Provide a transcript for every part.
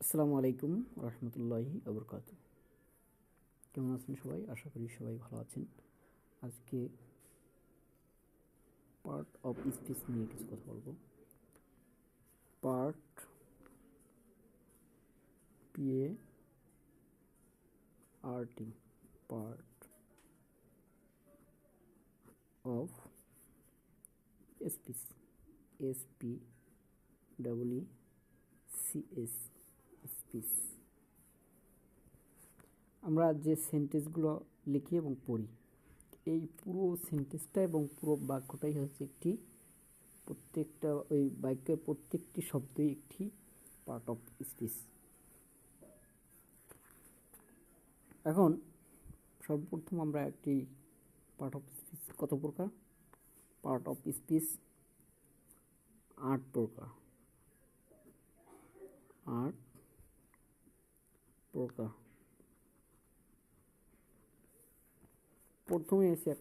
আসসালামু আলাইকুম রহমতুল্লাহি আবরকাত। কেমন আছেন সবাই? আশা করি সবাই ভালো আছেন। আজকে পার্ট অফ স্পিচ নিয়ে কিছু কথা বলবো। Part PA RT part of speech SP W CS speech. আমরা যে সেন্টেন্সগুলো লিখি এবং পড়ি, এই পুরো সেন্টেন্সটা এবং পুরো বাক্যটাই হচ্ছে একটি, প্রত্যেকটা ওই বাক্যের প্রত্যেকটি শব্দই একটি পার্ট অফ স্পিচ। এখন সর্বপ্রথম আমরা একটি পার্ট অফ স্পিচ কত প্রকার? পার্ট অফ স্পিচ 8 প্রকার। 8 প্রকার। প্রথমে আছে এক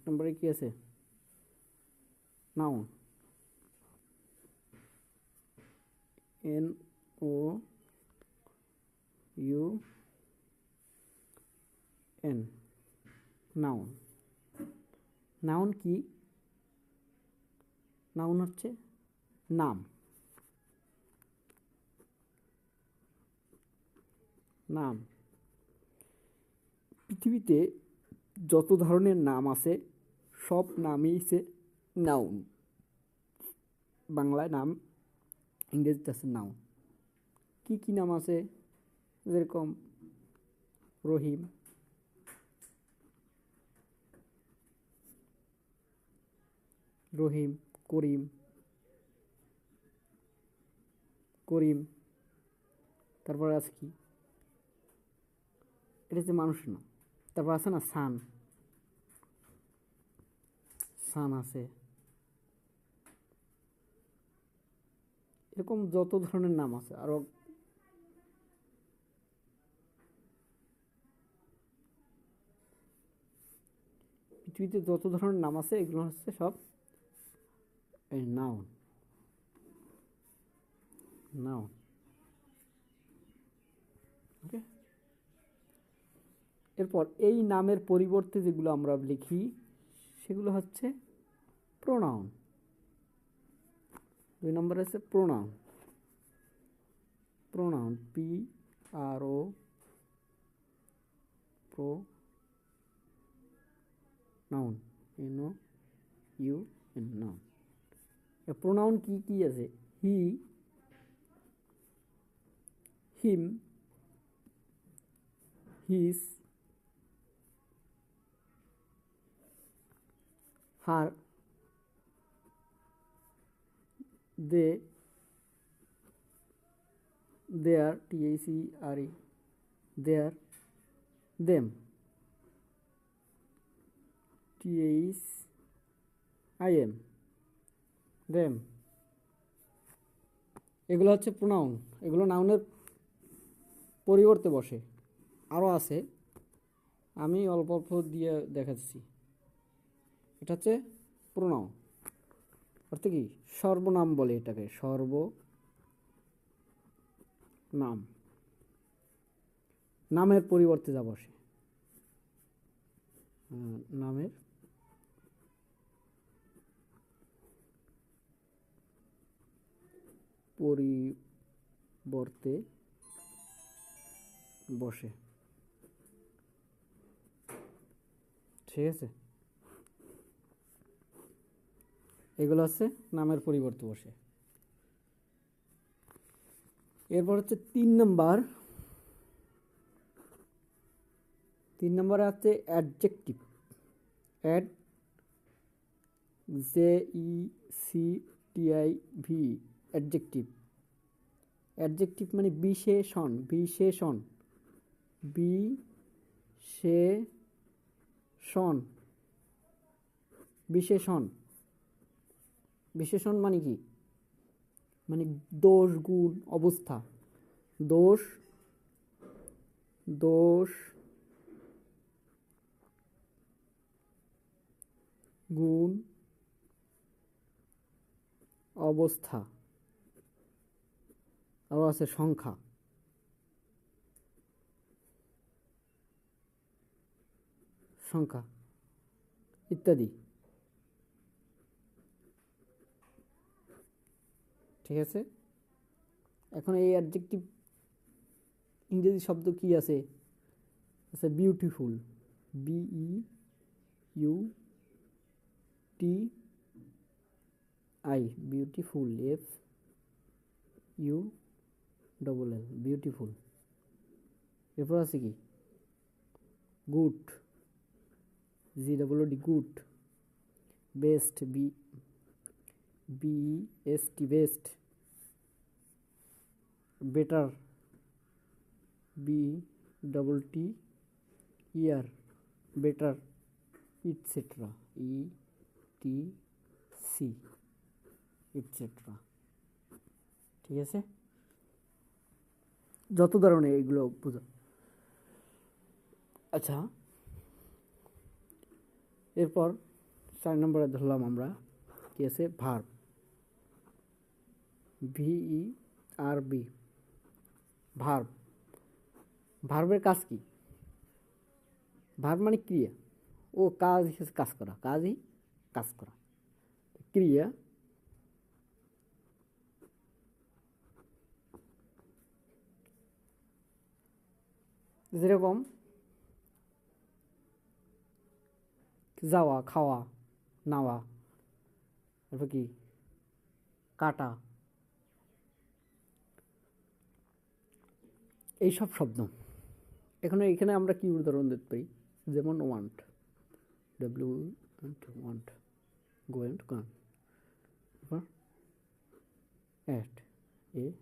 নম্বরে কি আছে? Noun. N O U N, noun. Noun কি? নাউন হচ্ছে নাম। নাম। পৃথিবীতে যত ধরনের নাম আছে সব নামই হচ্ছে নাউন। বাংলায় নাম, ইংরেজিতে আছে নাউন। কি কি নাম আছে? যেরকম রহিম, রহিম, করিম, করিম। তারপর আছে কি? এটা হচ্ছে মানুষের নাম। তারপর আছে না সান, সান আছে। এরকম যত ধরনের নাম আছে আরো পৃথিবীতে যত ধরনের নাম আছে এগুলো হচ্ছে সব এই নাউন। নাউন। ওকে। এরপর এই নামের পরিবর্তে যেগুলো আমরা লিখি সেগুলো হচ্ছে প্রোনাউন। 2 নম্বরে আছে pronoun. Pronoun P R O pronoun N O U N, noun. Pronoun কি কি আছে? He, him, his, her, they, their THERE, their, them THIM, them. এগুলো হচ্ছে প্রোনাউন। এগুলো নাউনের পরিবর্তে বসে। আরও আছে, আমি অল্প অল্প দিয়ে দেখাচ্ছি। এটা হচ্ছে প্রোনাউন। অর্থ কি? সর্বনাম বলে এটাকে, সর্বনাম। নামের পরিবর্তে যা বসে, নামের পরিবর্তে বসে। ঠিক আছে? এগুলো হচ্ছে নামের পরিবর্তে বসে। এরপর হচ্ছে 3 নম্বর। 3 নম্বরে আছে adjective. Ad, JECTIV, adjective. Adjective মানে বিশেষণ। বিশেষণ, বিশেষণ, বিশেষণ। বিশেষণ মানে কি? মানে দোষ, গুণ, অবস্থা। দোষ, দোষ, গুণ, অবস্থা। আরও আছে সংখ্যা, সংখ্যা ইত্যাদি। ঠিক আছে, এখন এই অ্যাডজেক্টিভ ইংরেজি শব্দ কি আছে? আছে beautiful, BEUTI, beautiful, FULL, beautiful. এরপর আছে কি good, GOOD, good. Best, BEST, best. Better, BETTER, better, et cetera, ETC, et cetera. ঠিক আছে, যত ধরনের এগুলো বোঝা। আচ্ছা, এরপর 4 নম্বরে ধরলাম আমরা কি আছে ভার্ব, VERB, ভার্ব। ভার্বের কাজ কি? ভার্ব মানে ক্রিয়া, ও কাজ হিসেবে কাজ করা, কাজই কাজ করা, ক্রিয়া। যেরকম যাওয়া, খাওয়া, নাওয়া, তারপর কি কাটা, এইসব শব্দ। এখানে আমরা কি উদাহরণ দিতে পারি? যেমন ওয়ান্ট, ওয়ান্ট, গো অ্যান্ড গান, অ্যাট, অ্যাট,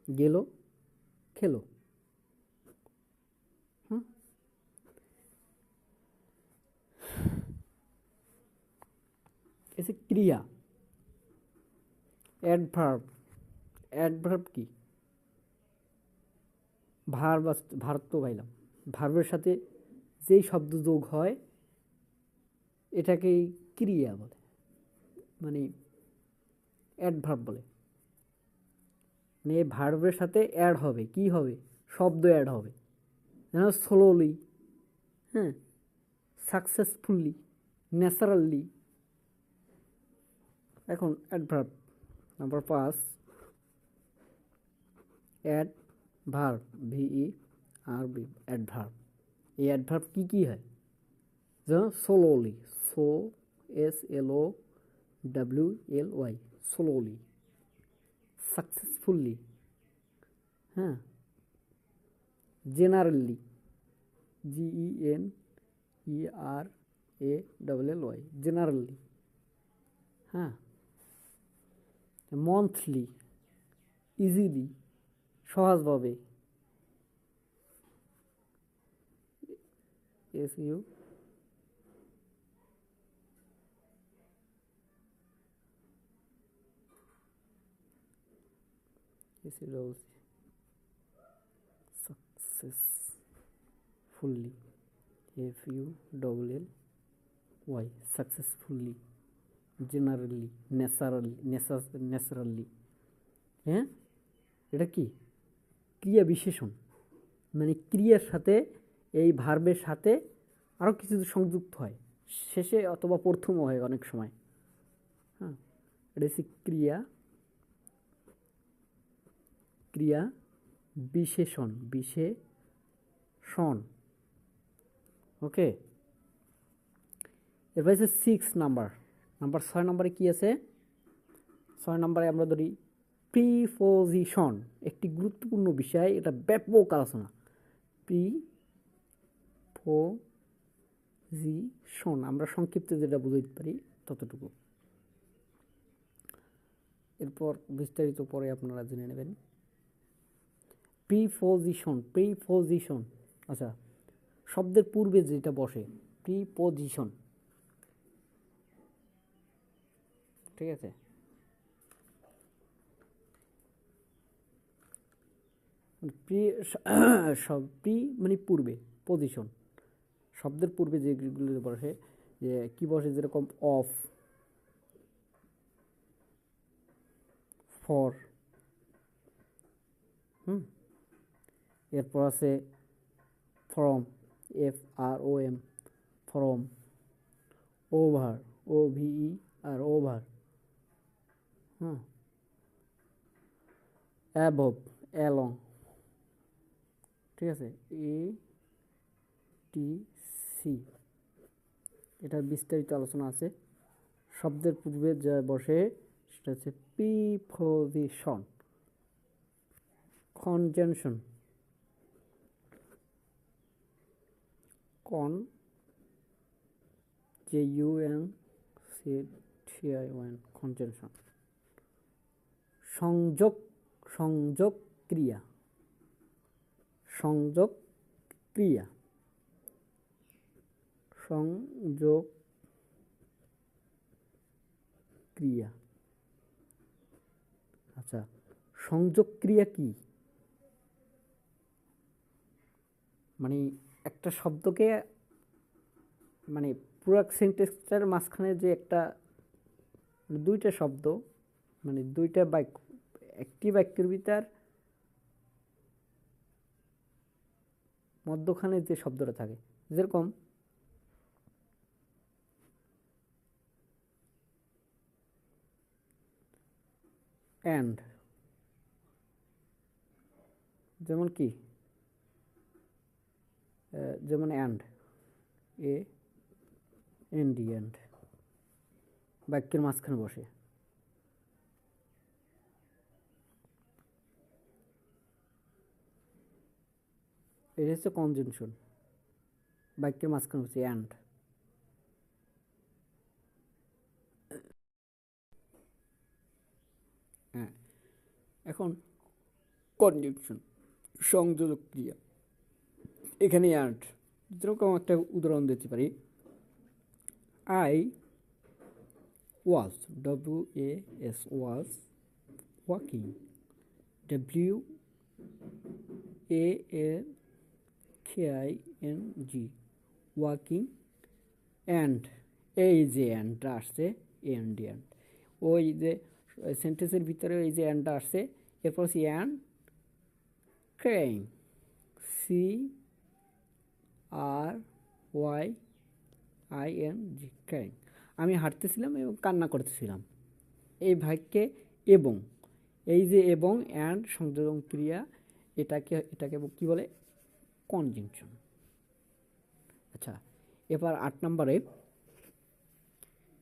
গেল, খেলো। এসে ক্রিয়া, অ্যাডভার্ব। অ্যাডভার্ব কি? ভার্ব তো পাইলাম, ভার্বের সাথে যেই শব্দ যোগ হয় এটাকেই ক্রিয়া বলে, মানে অ্যাডভার্ব বলে। মানে এই ভার্বের সাথে অ্যাড হবে, কি হবে? শব্দ অ্যাড হবে। যেন স্লোলি, হ্যাঁ, সাকসেসফুলি, ন্যাচারালি। এখন adverb number 5, adverb, VERB, adverb. এই অ্যাডভার্ব কি কি হয়? যেমন স্লোলি, SLOWLY, স্লোলি। সাকসেসফুলি, হ্যাঁ, জেনারেলি, GENERALLY, জেনারেলি, হ্যাঁ, মন্থলি, ইজিলি, সহজভাবে, SU, successfully, FULLY, successfully, generally, naturally. হ্যাঁ, এটা কি? ক্রিয়া বিশেষণ, মানে ক্রিয়ার সাথে এই ভার্বের সাথে আরও কিছু সংযুক্ত হয়, শেষে অথবা প্রথমও হয় অনেক সময়। হ্যাঁ, এটা হচ্ছে ক্রিয়া বিশেষণ, ওকে। এরপর হচ্ছে 6 নাম্বার। 6 নম্বরে কি আছে? 6 নম্বরে আমরা ধরি প্রিপোজিশন, একটি গুরুত্বপূর্ণ বিষয়, এটা ব্যাপক আলোচনা। প্রিপোজিশন আমরা সংক্ষিপ্ত যেটা বুঝতে পারি ততটুকু, এরপর বিস্তারিত পরে আপনারা জেনে নেবেন। প্রিপোজিশন, আচ্ছা, শব্দের পূর্বে যেটা বসে, প্রিপোজিশন। ঠিক আছে, প্রি মানে পূর্বে, পজিশন শব্দের পূর্বে যেগুলো বসে, যে কি বসে, যেরকম অফ, ফর, এরপর আছে from, FROM, from, over, OVER, over, above, along, ঠিক আছে, ATC। এটার বিস্তারিত আলোচনা আছে। শব্দের পূর্বে যা বসে সেটা হচ্ছে প্রিপোজিশন। কনজাংশন, কন, JUNCTION, কনজাংশন। সংযোগ, সংযোগ ক্রিয়া, সংযোগ ক্রিয়া, সংযোগ ক্রিয়া। আচ্ছা, সংযোগ ক্রিয়া কি? মানে একটা শব্দকে, মানে পুরো সেন্টেন্সটার মাঝখানে যে একটা, দুইটা শব্দ, মানে দুইটা বাক্য, একটি বাক্যের ভিতর মধ্যখানে যে শব্দটা থাকে, যেরকম অ্যান্ড, যেমন কি, যেমন অ্যান্ড, AND, বাক্যের মাঝখানে বসে। এটা হচ্ছে কনজাংশন, বাক্যের মাঝখানে বসে অ্যান্ড। হ্যাঁ, এখন কনজাংশন, সংযোজক ক্রিয়া। এখানে অ্যান্ড, যেরকম একটা উদাহরণ দিতে পারি, I was, WAS, was walking, WALKING, walking, and এই যে অ্যান্ডটা আসছে, এন্ড, ওই যে সেন্টেন্সের ভিতরে এই যে অ্যান্ডটা আসছে, এরপর হচ্ছে অ্যান্ড ক্রাইং, CRYING, ক্রাইং। আমি হাঁটতেছিলাম এবং কান্না করতেছিলাম। এই বাক্যে এবং, এই যে এবং অ্যান্ড সংযোজন ক্রিয়া, এটাকে কি বলে? কনজাংশন। আচ্ছা, এবার 8 নম্বরে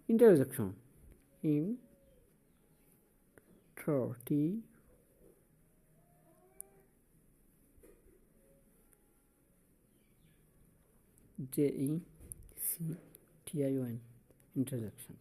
ইন্টারজেকশন। JECTION, interjection.